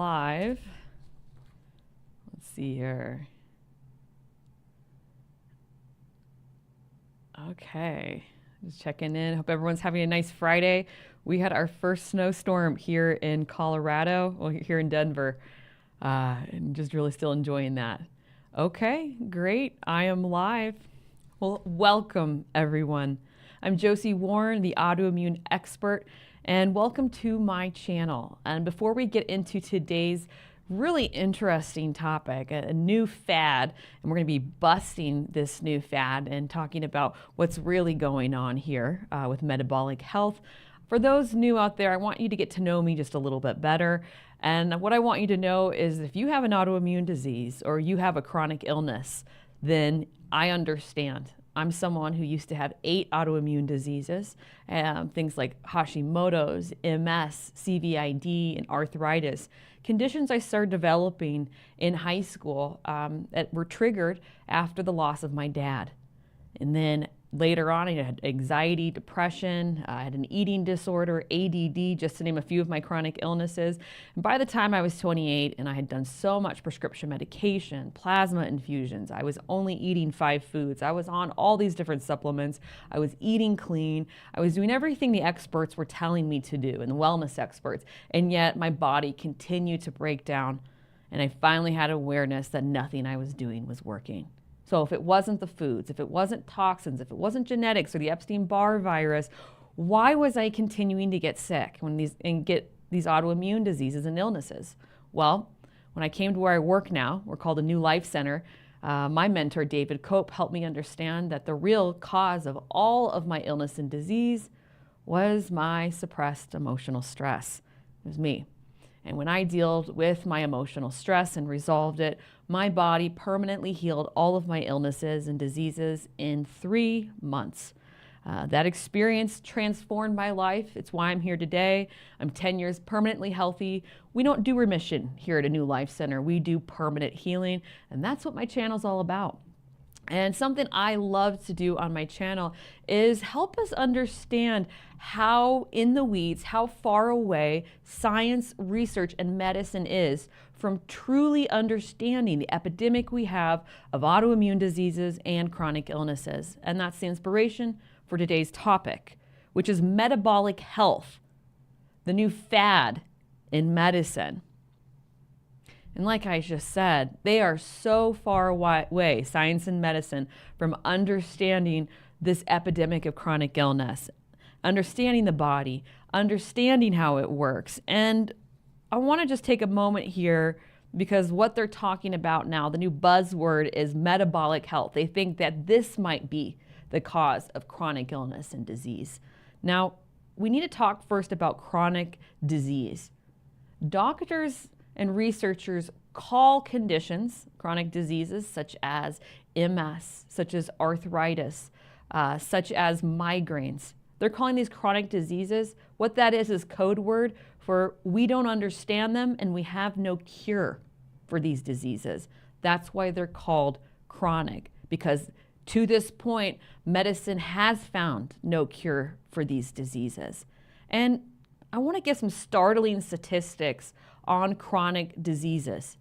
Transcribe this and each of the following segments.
live. Let's see here. Okay, just checking in. Hope everyone's having a nice Friday. We had our first snowstorm here in Colorado, well, here in Denver, and just really still enjoying that. Okay, great. I am live. Well, welcome everyone. I'm Josie Warren, the autoimmune expert, and welcome to my channel. And before we get into today's really interesting topic, a new fad, and we're going to be busting this new fad and talking about what's really going on here with metabolic health. For those new out there, I want you to get to know me just a little bit better. And what I want you to know is if you have an autoimmune disease or you have a chronic illness, then I understand. I'm someone who used to have 8 autoimmune diseases, things like Hashimoto's, MS, CVID, and arthritis. Conditions I started developing in high school that were triggered after the loss of my dad. And then later on, I had anxiety, depression, I had an eating disorder, ADD, just to name a few of my chronic illnesses. And by the time I was 28 and I had done so much prescription medication, plasma infusions, I was only eating 5 foods. I was on all these different supplements. I was eating clean. I was doing everything the experts were telling me to do, and the wellness experts. And yet my body continued to break down. And I finally had awareness that nothing I was doing was working. So if it wasn't the foods, if it wasn't toxins, if it wasn't genetics or the Epstein-Barr virus, why was I continuing to get sick and get these autoimmune diseases and illnesses? Well, when I came to where I work now, we're called a New Life Center, my mentor, David Cope, helped me understand that the real cause of all of my illness and disease was my suppressed emotional stress. It was me. And when I dealt with my emotional stress and resolved it, my body permanently healed all of my illnesses and diseases in 3 months. That experience transformed my life. It's why I'm here today. I'm 10 years permanently healthy. We don't do remission here at a New Life Center. We do permanent healing, and that's what my channel's all about. And something I love to do on my channel is help us understand how in the weeds, how far away science, research, and medicine is from truly understanding the epidemic we have of autoimmune diseases and chronic illnesses. And that's the inspiration for today's topic, which is metabolic health, the new fad in medicine. And like I just said, they are so far away, science and medicine, from understanding this epidemic of chronic illness, understanding the body, understanding how it works. And I want to just take a moment here because what they're talking about now, the new buzzword is metabolic health. They think that this might be the cause of chronic illness and disease. Now, we need to talk first about chronic disease. Doctors and researchers call conditions, chronic diseases, such as MS, such as arthritis, such as migraines. They're calling these chronic diseases. What that is code word for we don't understand them and we have no cure for these diseases. That's why they're called chronic, because to this point, medicine has found no cure for these diseases. And I want to give some startling statistics on chronic diseases.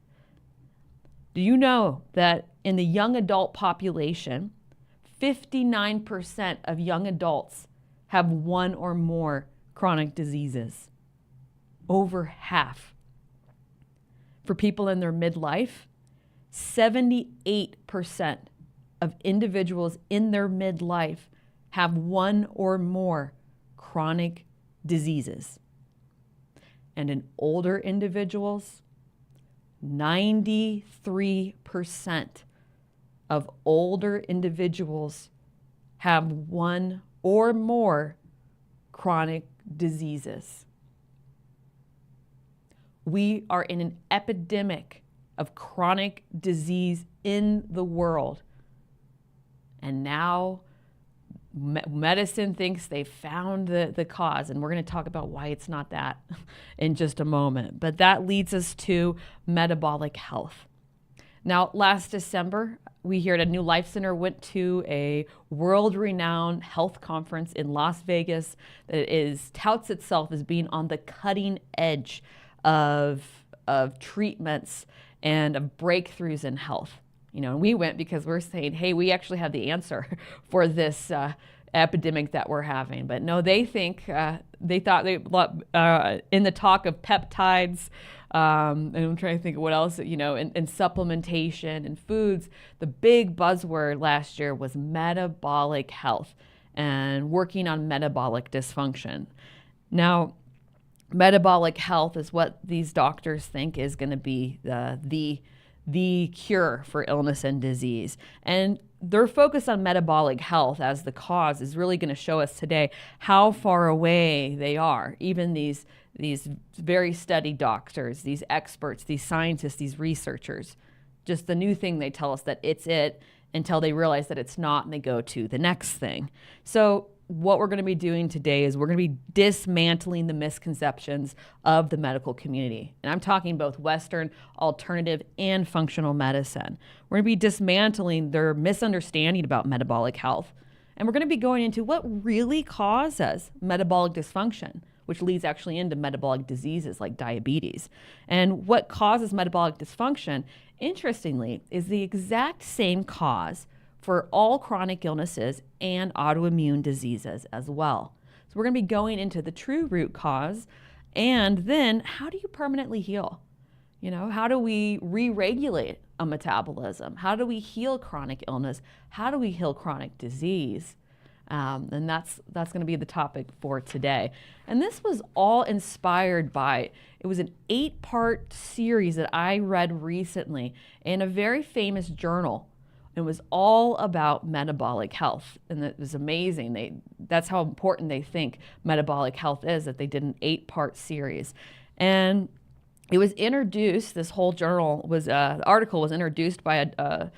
Do you know that in the young adult population, 59% of young adults have one or more chronic diseases? Over half. For people in their midlife, 78% of individuals in their midlife have one or more chronic diseases. And in older individuals, 93% of older individuals have one or more chronic diseases. We are in an epidemic of chronic disease in the world. And now medicine thinks they found the cause, and we're going to talk about why it's not that in just a moment. But that leads us to metabolic health. Now, last December, we here at a New Life Center went to a world-renowned health conference in Las Vegas that touts itself as being on the cutting edge of of treatments and of breakthroughs in health. And we went because we're saying, hey, we actually have the answer for this epidemic that we're having. But no, they think, they thought in the talk of peptides, and I'm trying to think of what else, in supplementation and foods, the big buzzword last year was metabolic health and working on metabolic dysfunction. Now, metabolic health is what these doctors think is going to be the cure for illness and disease. And their focus on metabolic health as the cause is really going to show us today how far away they are. Even these very studied doctors, these experts, these scientists, these researchers, just the new thing they tell us that it's it until they realize that it's not and they go to the next thing. So what we're going to be doing today is we're going to be dismantling the misconceptions of the medical community. And I'm talking both Western, alternative, and functional medicine. We're going to be dismantling their misunderstanding about metabolic health. And we're going to be going into what really causes metabolic dysfunction, which leads actually into metabolic diseases like diabetes. And what causes metabolic dysfunction, interestingly, is the exact same cause for all chronic illnesses and autoimmune diseases as well. So we're going to be going into the true root cause, and then how do you permanently heal? How do we re-regulate a metabolism? How do we heal chronic illness? How do we heal chronic disease? And that's going to be the topic for today. And this was all inspired by, it was an 8-part series that I read recently in a very famous journal. It was all about metabolic health, and it was amazing. That's how important they think metabolic health is, that they did an 8-part series. And it was introduced, this whole journal was, the article was introduced by a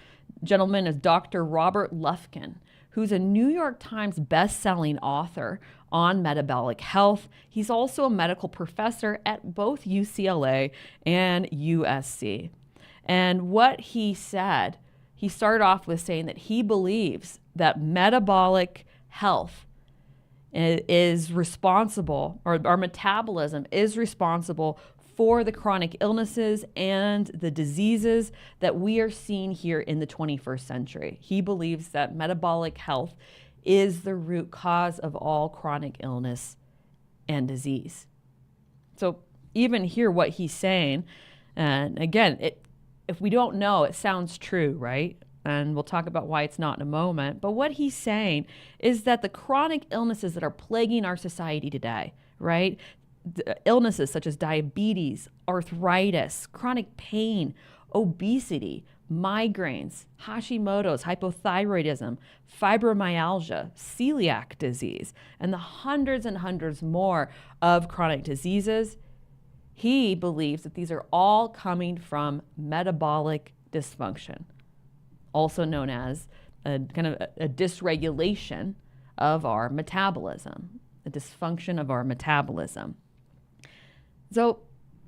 gentleman as Dr. Robert Lufkin, who's a New York Times best-selling author on metabolic health. He's also a medical professor at both UCLA and USC. And what he said, he started off with saying that he believes that metabolic health is responsible, or our metabolism is responsible for the chronic illnesses and the diseases that we are seeing here in the 21st century. He believes that metabolic health is the root cause of all chronic illness and disease. So even hear what he's saying, and again, if we don't know, it sounds true, right? And we'll talk about why it's not in a moment. But what he's saying is that the chronic illnesses that are plaguing our society today, right? Illnesses such as diabetes, arthritis, chronic pain, obesity, migraines, Hashimoto's, hypothyroidism, fibromyalgia, celiac disease, and the hundreds and hundreds more of chronic diseases. He believes that these are all coming from metabolic dysfunction, also known as a kind of a dysregulation of our metabolism, a dysfunction of our metabolism. So,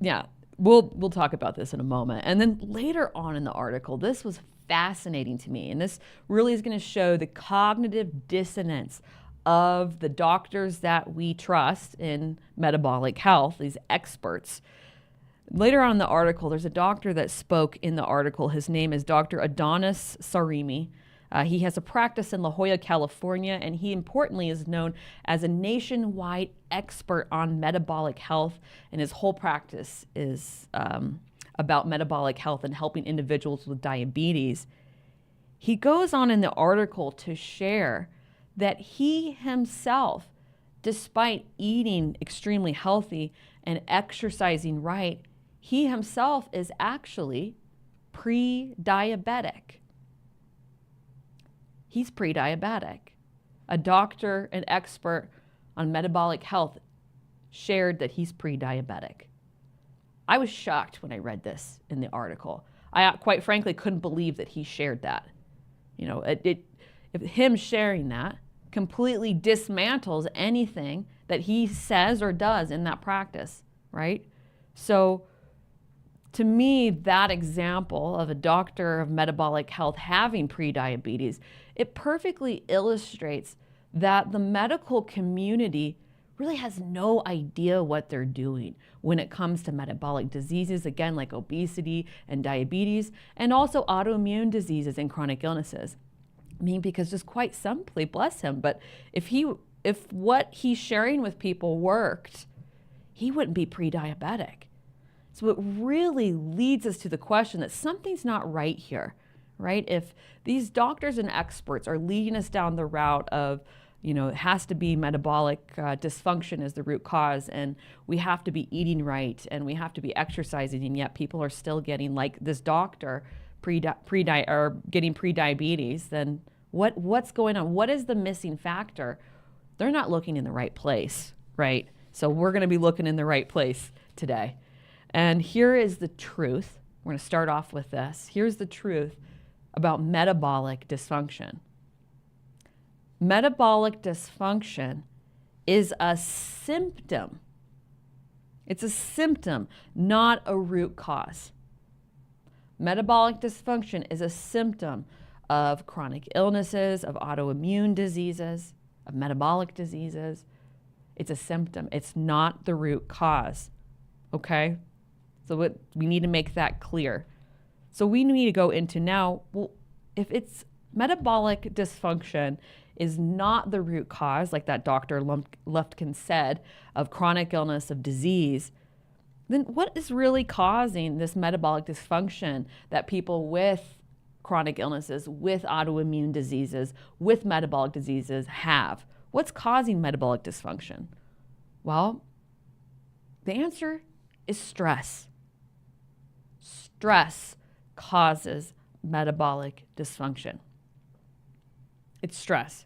yeah, we'll talk about this in a moment. And then later on in the article, this was fascinating to me, and this really is going to show the cognitive dissonance of the doctors that we trust in metabolic health, these experts. Later on in the article, there's a doctor that spoke in the article. His name is Dr. Adonis Sarimi. He has a practice in La Jolla, California, and he importantly is known as a nationwide expert on metabolic health, and his whole practice is about metabolic health and helping individuals with diabetes. He goes on in the article to share that he himself, despite eating extremely healthy and exercising right, he himself is actually pre-diabetic. He's pre-diabetic. A doctor, an expert on metabolic health, shared that he's pre-diabetic. I was shocked when I read this in the article. I quite frankly couldn't believe that he shared that. Him sharing that completely dismantles anything that he says or does in that practice, right? So to me, that example of a doctor of metabolic health having prediabetes, it perfectly illustrates that the medical community really has no idea what they're doing when it comes to metabolic diseases, again, like obesity and diabetes, and also autoimmune diseases and chronic illnesses. I mean, because just quite simply, bless him, but if what he's sharing with people worked, he wouldn't be pre-diabetic. So it really leads us to the question that something's not right here, right? If these doctors and experts are leading us down the route of, it has to be metabolic dysfunction as the root cause, and we have to be eating right, and we have to be exercising, and yet people are still getting, like this doctor, getting pre-diabetes, then what's going on? What is the missing factor? They're not looking in the right place, right? So we're going to be looking in the right place today. And here is the truth. We're going to start off with this. Here's the truth about metabolic dysfunction. Metabolic dysfunction is a symptom. It's a symptom, not a root cause. Metabolic dysfunction is a symptom of chronic illnesses, of autoimmune diseases, of metabolic diseases. It's a symptom. It's not the root cause. Okay? So we need to make that clear. So we need to go into now, well, if it's metabolic dysfunction is not the root cause, like that Dr. Lufkin said, of chronic illness, of disease, then what is really causing this metabolic dysfunction that people with chronic illnesses, with autoimmune diseases, with metabolic diseases have? What's causing metabolic dysfunction? Well, the answer is stress. Stress causes metabolic dysfunction. It's stress.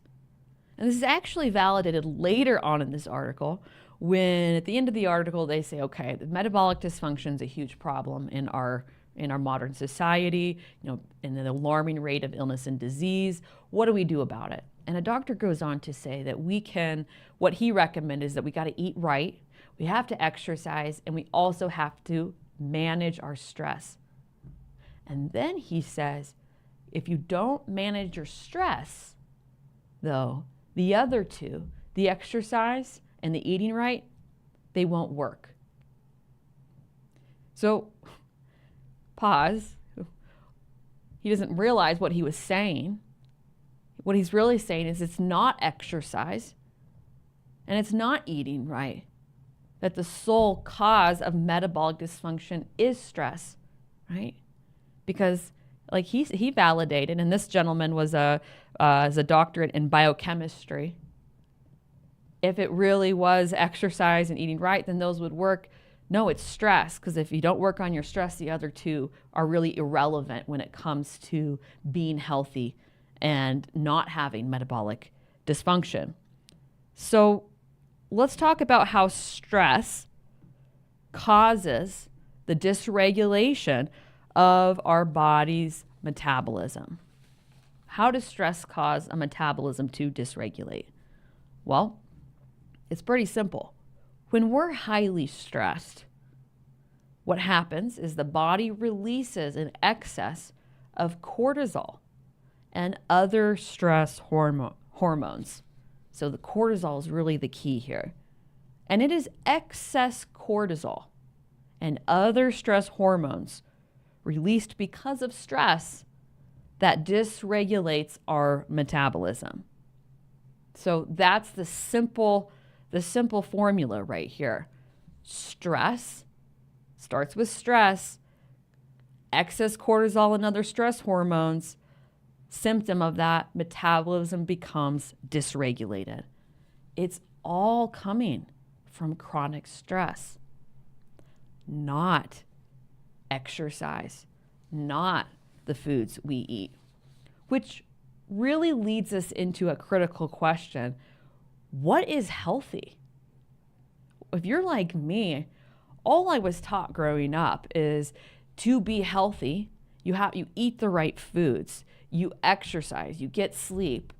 And this is actually validated later on in this article when at the end of the article they say, okay, the metabolic dysfunction is a huge problem in our modern society, in an alarming rate of illness and disease. What do we do about it? And a doctor goes on to say that what he recommends is that we got to eat right, we have to exercise, and we also have to manage our stress. And then he says, if you don't manage your stress, though, the other two, the exercise and the eating right, they won't work. So, pause. He doesn't realize what he was saying. What he's really saying is it's not exercise and it's not eating right. That the sole cause of metabolic dysfunction is stress, right? Because like he validated, and this gentleman was a doctorate in biochemistry. If it really was exercise and eating right, then those would work. No, it's stress, because if you don't work on your stress, the other two are really irrelevant when it comes to being healthy and not having metabolic dysfunction. So let's talk about how stress causes the dysregulation of our body's metabolism. How does stress cause a metabolism to dysregulate? Well, it's pretty simple. When we're highly stressed, what happens is the body releases an excess of cortisol and other stress hormones. So the cortisol is really the key here. And it is excess cortisol and other stress hormones released because of stress that dysregulates our metabolism. So that's the simple formula right here. Stress starts with stress, excess cortisol and other stress hormones, symptom of that, metabolism becomes dysregulated. It's all coming from chronic stress, not exercise, not the foods we eat, which really leads us into a critical question. What is healthy? If you're like me, all I was taught growing up is to be healthy, you eat the right foods, you exercise, you get sleep.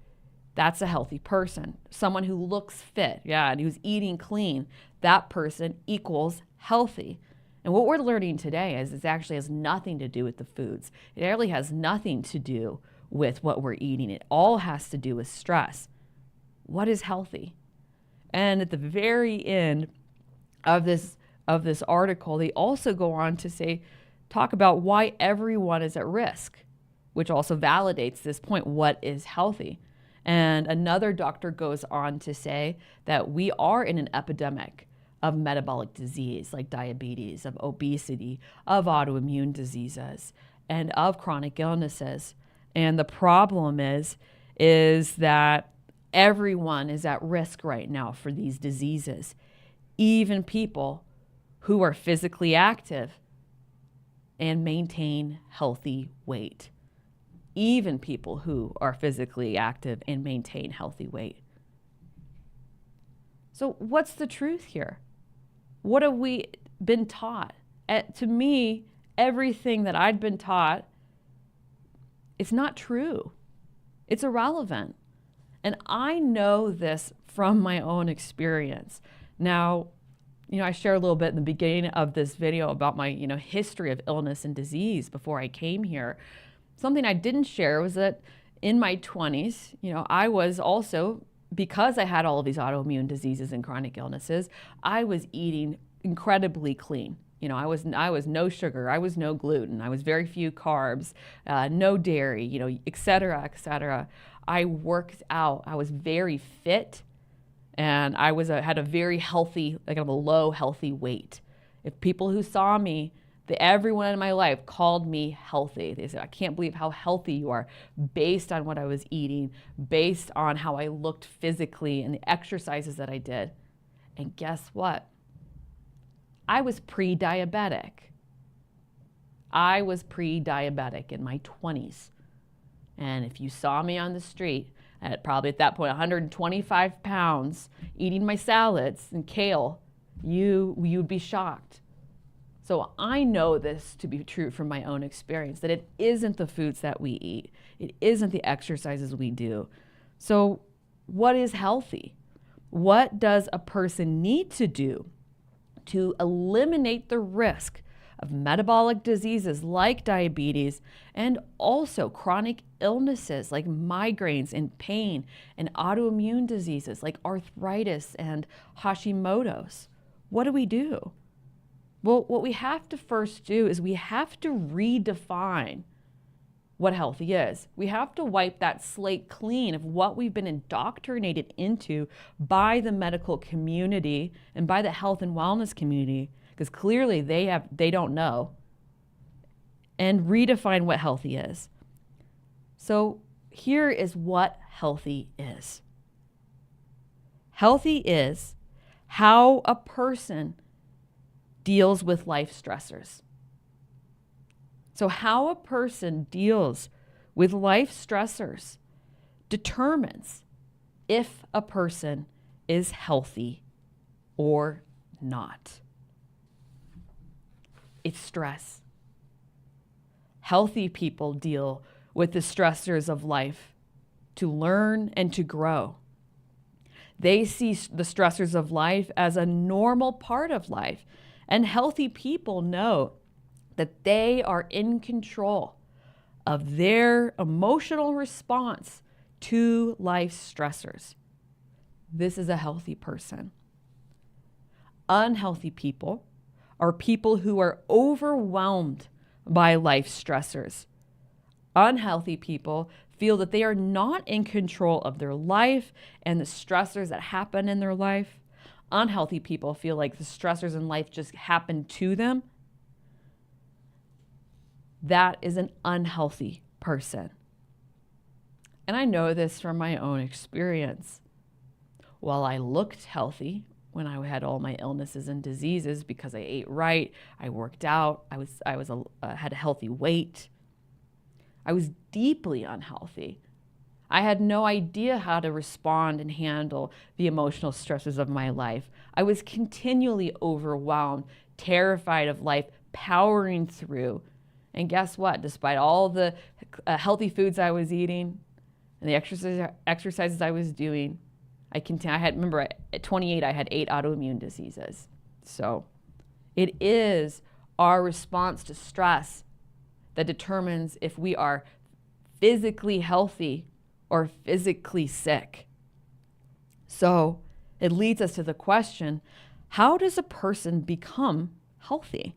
That's a healthy person. Someone who looks fit, and who's eating clean, that person equals healthy. And what we're learning today is it actually has nothing to do with the foods. It really has nothing to do with what we're eating. It all has to do with stress. What is healthy? And at the very end of this article, they also go on to talk about why everyone is at risk, which also validates this point, what is healthy. And another doctor goes on to say that we are in an epidemic of metabolic disease like diabetes, of obesity, of autoimmune diseases, and of chronic illnesses. And the problem is that everyone is at risk right now for these diseases, even people who are physically active and maintain healthy weight. Even people who are physically active and maintain healthy weight. So what's the truth here? What have we been taught? To me, everything that I'd been taught, it's not true. It's irrelevant. And I know this from my own experience. Now, I shared a little bit in the beginning of this video about my, history of illness and disease before I came here. Something I didn't share was that in my 20s, I was also, because I had all of these autoimmune diseases and chronic illnesses, I was eating incredibly clean. I was no sugar, I was no gluten, I was very few carbs, no dairy, et cetera, et cetera. I worked out, I was very fit, and I had a very healthy, like a low healthy weight. If people who saw me, everyone in my life called me healthy. They said, I can't believe how healthy you are, based on what I was eating, based on how I looked physically and the exercises that I did. And guess what? I was pre-diabetic. I was pre-diabetic in my 20s. And if you saw me on the street at probably at that point 125 pounds, eating my salads and kale, you'd be shocked. So I know this to be true from my own experience, that it isn't the foods that we eat. It isn't the exercises we do. So what is healthy? What does a person need to do to eliminate the risk of metabolic diseases like diabetes and also chronic illnesses like migraines and pain and autoimmune diseases like arthritis and Hashimoto's? What do we do? Well, what we have to first do is we have to redefine what healthy is. We have to wipe that slate clean of what we've been indoctrinated into by the medical community and by the health and wellness community, because clearly they don't know, and redefine what healthy is. So here is what healthy is. Healthy is how a person deals with life stressors. So how a person deals with life stressors determines if a person is healthy or not. It's stress. Healthy people deal with the stressors of life to learn and to grow. They see the stressors of life as a normal part of life. And healthy people know that they are in control of their emotional response to life's stressors. This is a healthy person. Unhealthy people are people who are overwhelmed by life stressors. Unhealthy people feel that they are not in control of their life and the stressors that happen in their life. Unhealthy people feel like the stressors in life just happen to them. That is an unhealthy person. And I know this from my own experience. While I looked healthy when I had all my illnesses and diseases because I ate right, I worked out, I had a healthy weight, I was deeply unhealthy. I had no idea how to respond and handle the emotional stresses of my life. I was continually overwhelmed, terrified of life, powering through. And guess what? Despite all the healthy foods I was eating and the exercises I was doing, remember at 28, I had 8 autoimmune diseases. So it is our response to stress that determines if we are physically healthy or physically sick. So it leads us to the question, how does a person become healthy?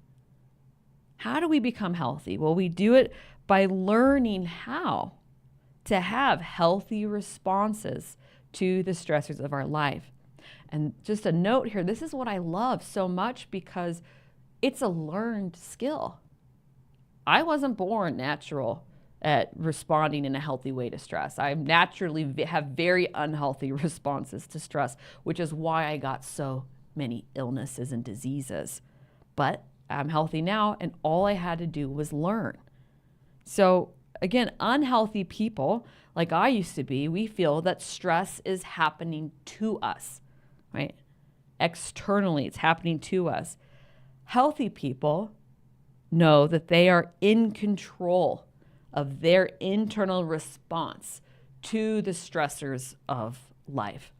How do we become healthy? Well, we do it by learning how to have healthy responses to the stressors of our life. And just a note here, this is what I love so much because it's a learned skill. I wasn't born natural at responding in a healthy way to stress. I naturally have very unhealthy responses to stress, which is why I got so many illnesses and diseases. But I'm healthy now, and all I had to do was learn. So again, unhealthy people, like I used to be, we feel that stress is happening to us, right? Externally, it's happening to us. Healthy people know that they are in control of their internal response to the stressors of life.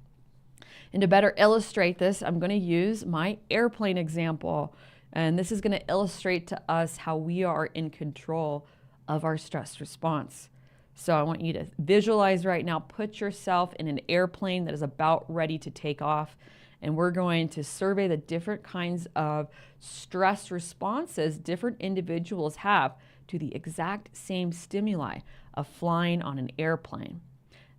And to better illustrate this, I'm going to use my airplane example. And this is going to illustrate to us how we are in control of our stress response. So I want you to visualize right now, put yourself in an airplane that is about ready to take off. And we're going to survey the different kinds of stress responses different individuals have to the exact same stimuli of flying on an airplane.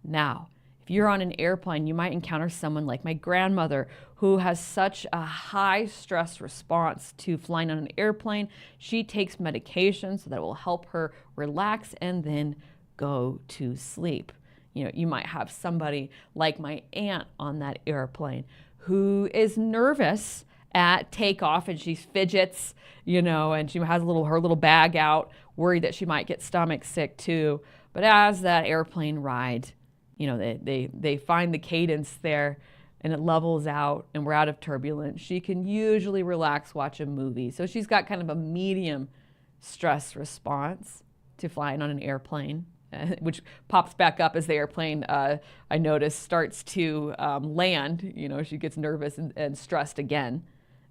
Now, if you're on an airplane, you might encounter someone like my grandmother who has such a high stress response to flying on an airplane. She takes medication so that will help her relax and then go to sleep. You know, you might have somebody like my aunt on that airplane who is nervous at takeoff and she fidgets, and she has her little bag out, worried that she might get stomach sick too. But as that airplane ride, they find the cadence there and it levels out and we're out of turbulence, she can usually relax, watch a movie. So she's got kind of a medium stress response to flying on an airplane, which pops back up as the airplane, I notice, starts to land. She gets nervous and stressed again.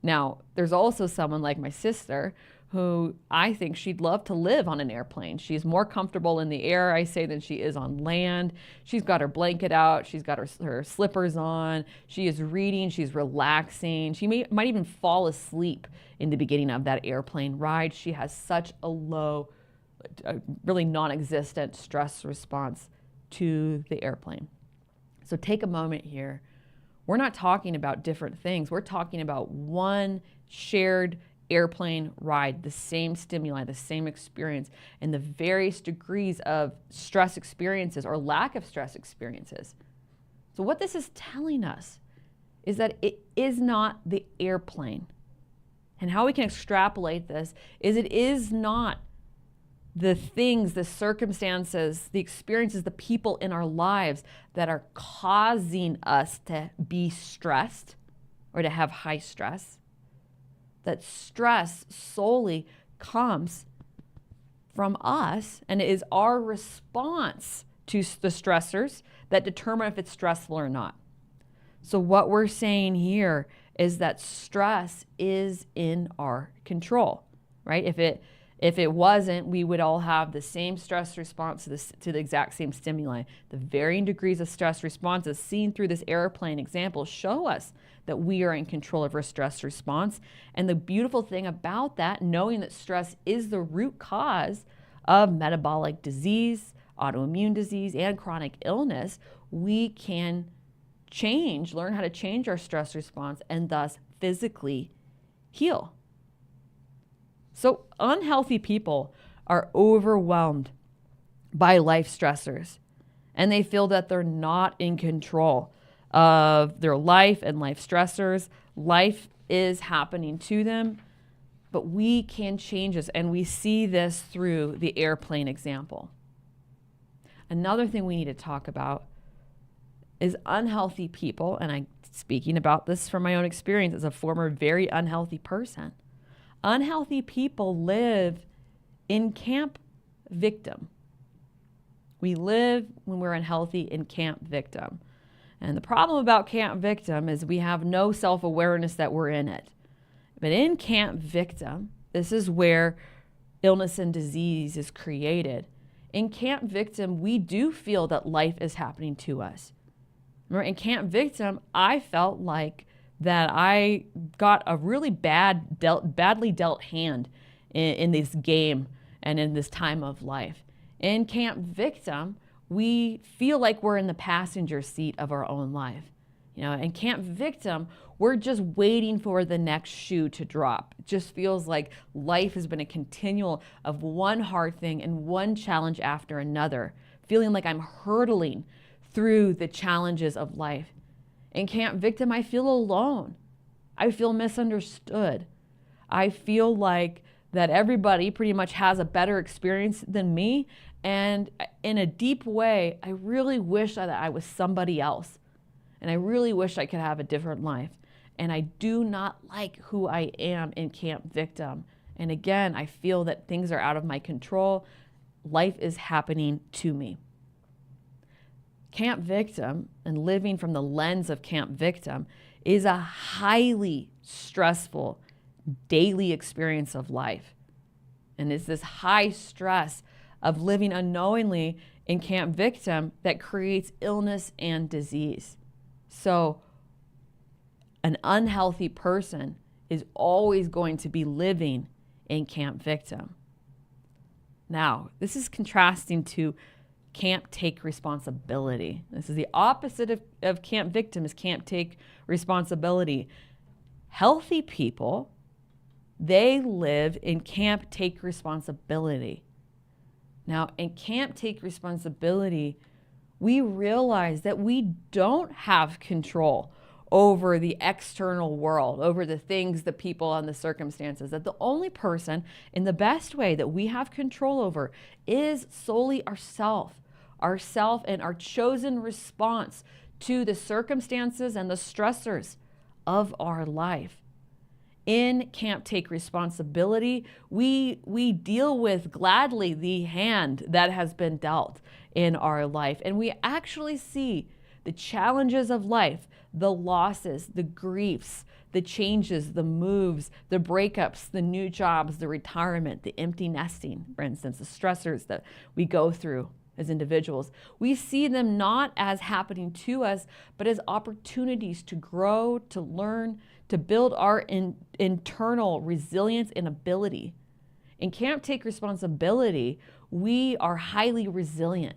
Now, there's also someone like my sister who I think she'd love to live on an airplane. She's more comfortable in the air, I say, than she is on land. She's got her blanket out. She's got her slippers on. She is reading. She's relaxing. She might even fall asleep in the beginning of that airplane ride. She has such a low, really non-existent stress response to the airplane. So take a moment here. We're not talking about different things. We're talking about one shared airplane ride, the same stimuli, the same experience, and the various degrees of stress experiences or lack of stress experiences. So what this is telling us is that it is not the airplane. And how we can extrapolate this is it is not the things, the circumstances, the experiences, the people in our lives that are causing us to be stressed or to have high stress. That stress solely comes from us, and it is our response to the stressors that determine if it's stressful or not. So what we're saying here is that stress is in our control, right? If it wasn't, we would all have the same stress response to the exact same stimuli. The varying degrees of stress responses seen through this airplane example show us that we are in control of our stress response. And the beautiful thing about that, knowing that stress is the root cause of metabolic disease, autoimmune disease, and chronic illness, we can learn how to change our stress response and thus physically heal. So unhealthy people are overwhelmed by life stressors, and they feel that they're not in control of their life and life stressors. Life is happening to them, but we can change this, and we see this through the airplane example. Another thing we need to talk about is unhealthy people, and I'm speaking about this from my own experience as a former very unhealthy person. Unhealthy people live in camp victim. We live, when we're unhealthy, in camp victim. And the problem about camp victim is we have no self-awareness that we're in it. But in camp victim, this is where illness and disease is created. In camp victim, we do feel that life is happening to us. Right? In Camp Victim, I felt like that I got a really badly dealt hand in this game and in this time of life. In Camp Victim, we feel like we're in the passenger seat of our own life. In Camp Victim, we're just waiting for the next shoe to drop. It just feels like life has been a continual of one hard thing and one challenge after another, feeling like I'm hurtling through the challenges of life. In Camp Victim, I feel alone. I feel misunderstood. I feel like that everybody pretty much has a better experience than me. And in a deep way, I really wish that I was somebody else. And I really wish I could have a different life. And I do not like who I am in Camp Victim. And again, I feel that things are out of my control. Life is happening to me. Camp Victim and living from the lens of Camp Victim is a highly stressful daily experience of life. And it's this high stress of living unknowingly in Camp Victim that creates illness and disease. So an unhealthy person is always going to be living in Camp Victim. Now, this is contrasting to Camp Take Responsibility. This is the opposite of Camp Victim, is Camp Take Responsibility. Healthy people, they live in Camp Take Responsibility. Now, in Camp Take Responsibility, we realize that we don't have control over the external world, over the things, the people, and the circumstances. That the only person in the best way that we have control over is solely ourself and our chosen response to the circumstances and the stressors of our life. In Camp Take Responsibility, we deal with gladly the hand that has been dealt in our life. And we actually see the challenges of life, the losses, the griefs, the changes, the moves, the breakups, the new jobs, the retirement, the empty nesting, for instance, the stressors that we go through as individuals. We see them not as happening to us, but as opportunities to grow, to learn, to build our internal resilience and ability. In Camp Take Responsibility, we are highly resilient.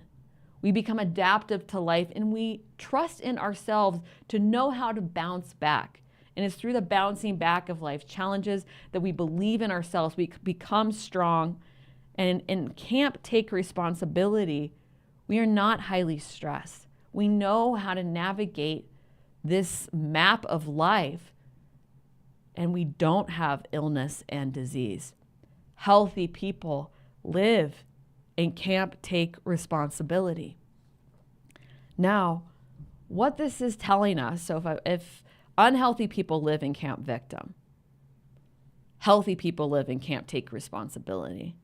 We become adaptive to life, and we trust in ourselves to know how to bounce back. And it's through the bouncing back of life's challenges that we believe in ourselves, we become strong. And in Camp Take Responsibility, we are not highly stressed. We know how to navigate this map of life, and we don't have illness and disease. Healthy people live in Camp Take Responsibility. Now, what this is telling us, so if unhealthy people live in Camp Victim, healthy people live in Camp Take Responsibility,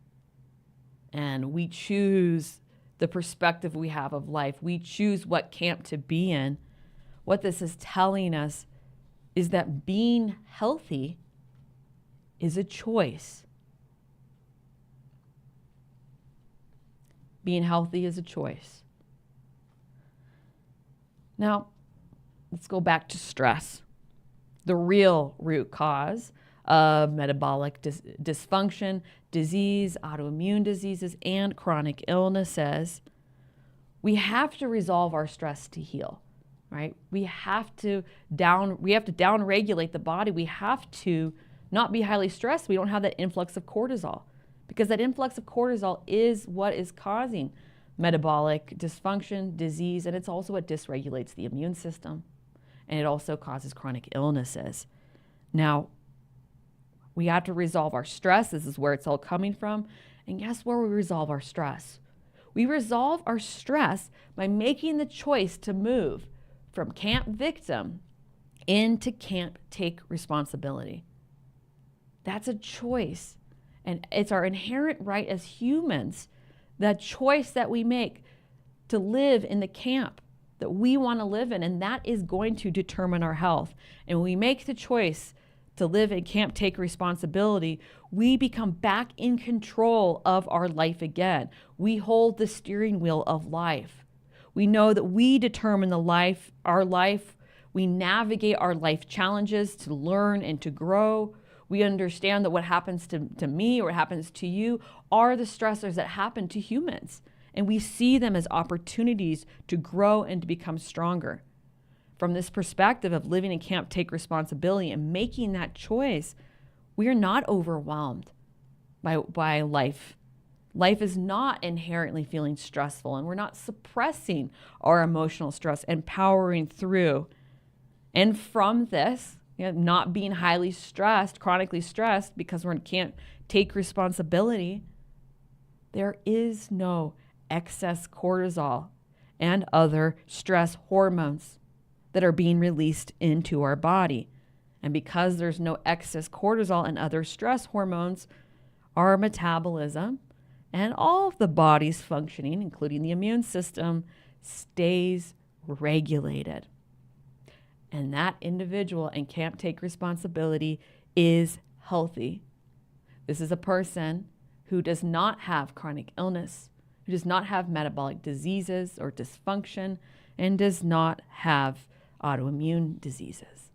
and we choose the perspective we have of life, we choose what camp to be in, what this is telling us is that being healthy is a choice. Being healthy is a choice. Now, let's go back to stress. The real root cause of metabolic dysfunction, disease, autoimmune diseases, and chronic illnesses. We have to resolve our stress to heal, right? We have to down-regulate the body. We have to not be highly stressed. We don't have that influx of cortisol, because that influx of cortisol is what is causing metabolic dysfunction, disease, and it's also what dysregulates the immune system, and it also causes chronic illnesses. Now, we have to resolve our stress. This is where it's all coming from. And guess where we resolve our stress? We resolve our stress by making the choice to move from Camp Victim into Camp Take Responsibility. That's a choice. And it's our inherent right as humans, that choice that we make to live in the camp that we want to live in. And that is going to determine our health. And when we make the choice to live in Camp Take Responsibility, we become back in control of our life again. We hold the steering wheel of life. We know that we determine our life. We navigate our life challenges to learn and to grow. We understand that what happens to me or what happens to you are the stressors that happen to humans. And we see them as opportunities to grow and to become stronger. From this perspective of living in camp, take responsibility and making that choice, we are not overwhelmed by life. Life is not inherently feeling stressful, and we're not suppressing our emotional stress and powering through. And from this, not being highly stressed, chronically stressed because we can't take responsibility, there is no excess cortisol and other stress hormones that are being released into our body. And because there's no excess cortisol and other stress hormones, our metabolism and all of the body's functioning, including the immune system, stays regulated. And that individual in camp take responsibility is healthy. This is a person who does not have chronic illness, who does not have metabolic diseases or dysfunction, and does not have autoimmune diseases.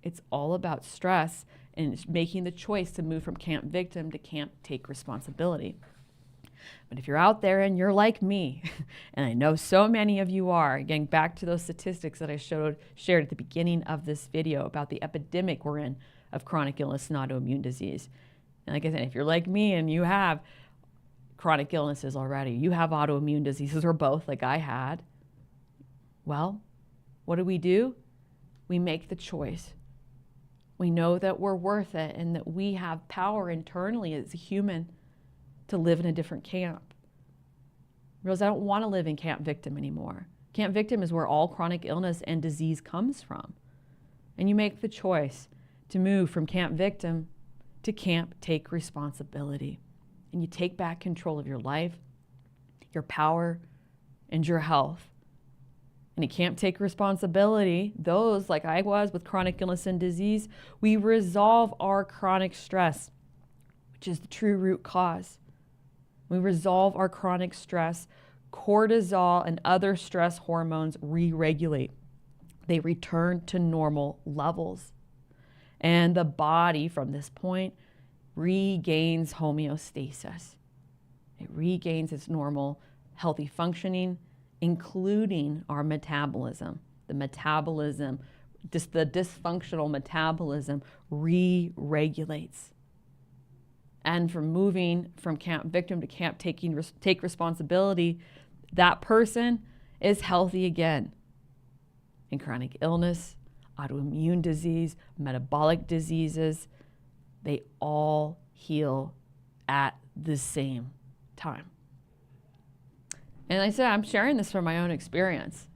It's all about stress and making the choice to move from camp victim to camp take responsibility. But if you're out there and you're like me, and I know so many of you are, getting back to those statistics that I shared at the beginning of this video about the epidemic we're in of chronic illness and autoimmune disease. And like I said, if you're like me and you have chronic illnesses already, you have autoimmune diseases or both like I had, well, what do? We make the choice. We know that we're worth it and that we have power internally as a human to live in a different camp. Realize I don't want to live in camp victim anymore. Camp victim is where all chronic illness and disease comes from. And you make the choice to move from camp victim to camp take responsibility. And you take back control of your life, your power, and your health. And you can't take responsibility. Those, like I was with chronic illness and disease, we resolve our chronic stress, which is the true root cause. We resolve our chronic stress. Cortisol and other stress hormones re-regulate. They return to normal levels. And the body, from this point, regains homeostasis. It regains its normal, healthy functioning, including our metabolism. The metabolism, just the dysfunctional metabolism, re-regulates. And from moving from camp victim to camp take responsibility, that person is healthy again. In chronic illness, autoimmune disease, metabolic diseases, they all heal at the same time. And I said, I'm sharing this from my own experience.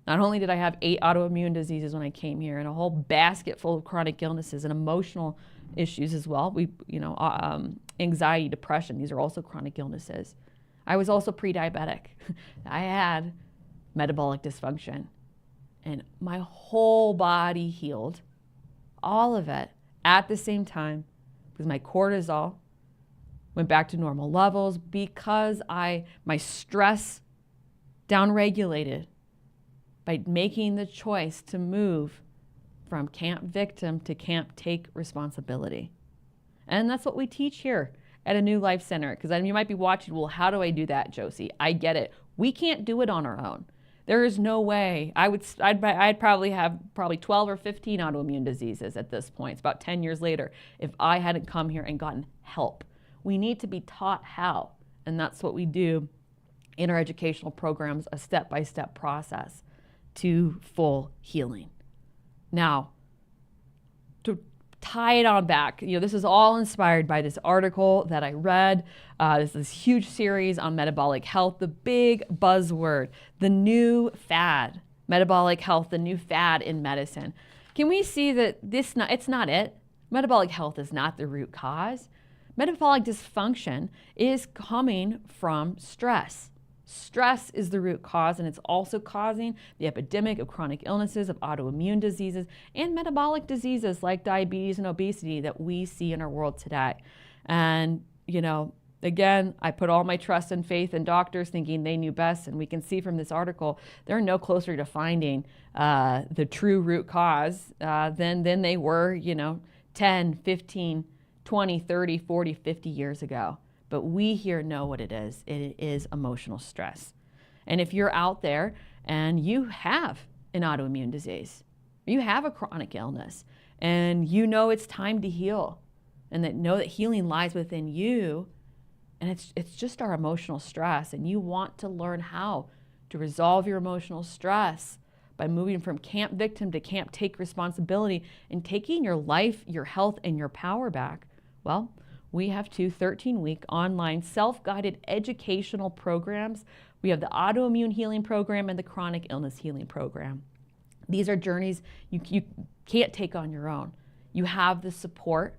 Not only did I have 8 autoimmune diseases when I came here and a whole basket full of chronic illnesses and emotional issues as well. Anxiety, depression, these are also chronic illnesses. I was also pre-diabetic. I had metabolic dysfunction and my whole body healed, all of it at the same time because my cortisol went back to normal levels because my stress downregulated by making the choice to move from camp victim to camp take responsibility. And that's what we teach here at a New Life Center. Because you might be watching, well, how do I do that, Josie? I get it. We can't do it on our own. There is no way. I'd probably have 12 or 15 autoimmune diseases at this point. It's about 10 years later if I hadn't come here and gotten help. We need to be taught how. And that's what we do in our educational programs, a step-by-step process to full healing. Now, to tie it on back, this is all inspired by this article that I read. This huge series on metabolic health, the big buzzword, the new fad, metabolic health, the new fad in medicine. Can we see that it's not it? Metabolic health is not the root cause. Metabolic dysfunction is coming from stress. Stress is the root cause, and it's also causing the epidemic of chronic illnesses, of autoimmune diseases, and metabolic diseases like diabetes and obesity that we see in our world today. And, Again, I put all my trust and faith in doctors thinking they knew best, and we can see from this article, they're no closer to finding the true root cause than they were, 10, 15, 20, 30, 40, 50 years ago. But we here know what it is. It is emotional stress. And if you're out there and you have an autoimmune disease, you have a chronic illness, and you know it's time to heal, and know that healing lies within you, and it's just our emotional stress, and you want to learn how to resolve your emotional stress by moving from camp victim to camp take responsibility and taking your life, your health, and your power back, well, we have 2 13-week online self-guided educational programs. We have the autoimmune healing program and the chronic illness healing program. These are journeys you can't take on your own. You have the support.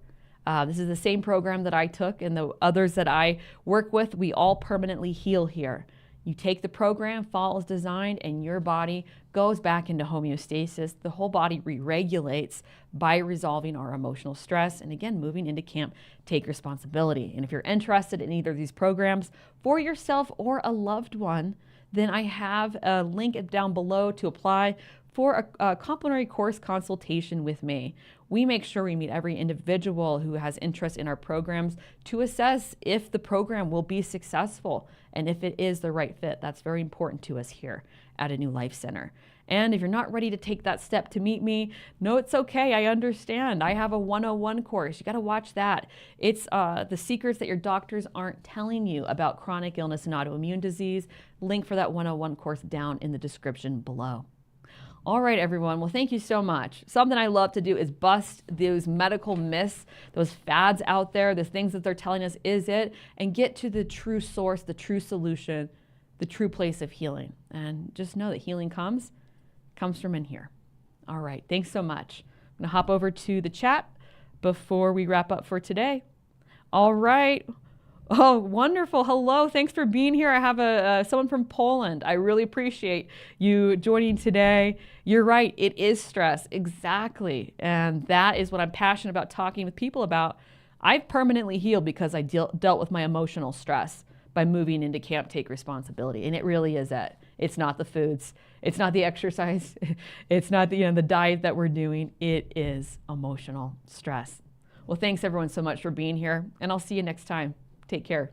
This is the same program that I took and the others that I work with. We all permanently heal here. You take the program, follow as designed, and your body goes back into homeostasis. The whole body re-regulates by resolving our emotional stress and, again, moving into camp, take responsibility. And if you're interested in either of these programs for yourself or a loved one, then I have a link down below to apply for a complimentary course consultation with me. We make sure we meet every individual who has interest in our programs to assess if the program will be successful and if it is the right fit. That's very important to us here at A New Life Center. And if you're not ready to take that step to meet me, no, it's okay. I understand. I have a 101 course. You got to watch that. It's the secrets that your doctors aren't telling you about chronic illness and autoimmune disease. Link for that 101 course down in the description below. All right, everyone. Well, thank you so much. Something I love to do is bust those medical myths, those fads out there, the things that they're telling us is it, and get to the true source, the true solution, the true place of healing. And just know that healing comes from in here. All right. Thanks so much. I'm going to hop over to the chat before we wrap up for today. All right. Oh, wonderful. Hello. Thanks for being here. I have someone from Poland. I really appreciate you joining today. You're right. It is stress. Exactly. And that is what I'm passionate about talking with people about. I've permanently healed because I dealt with my emotional stress by moving into camp take responsibility. And it really is it. It's not the foods. It's not the exercise. It's not the diet that we're doing. It is emotional stress. Well, thanks everyone so much for being here. And I'll see you next time. Take care.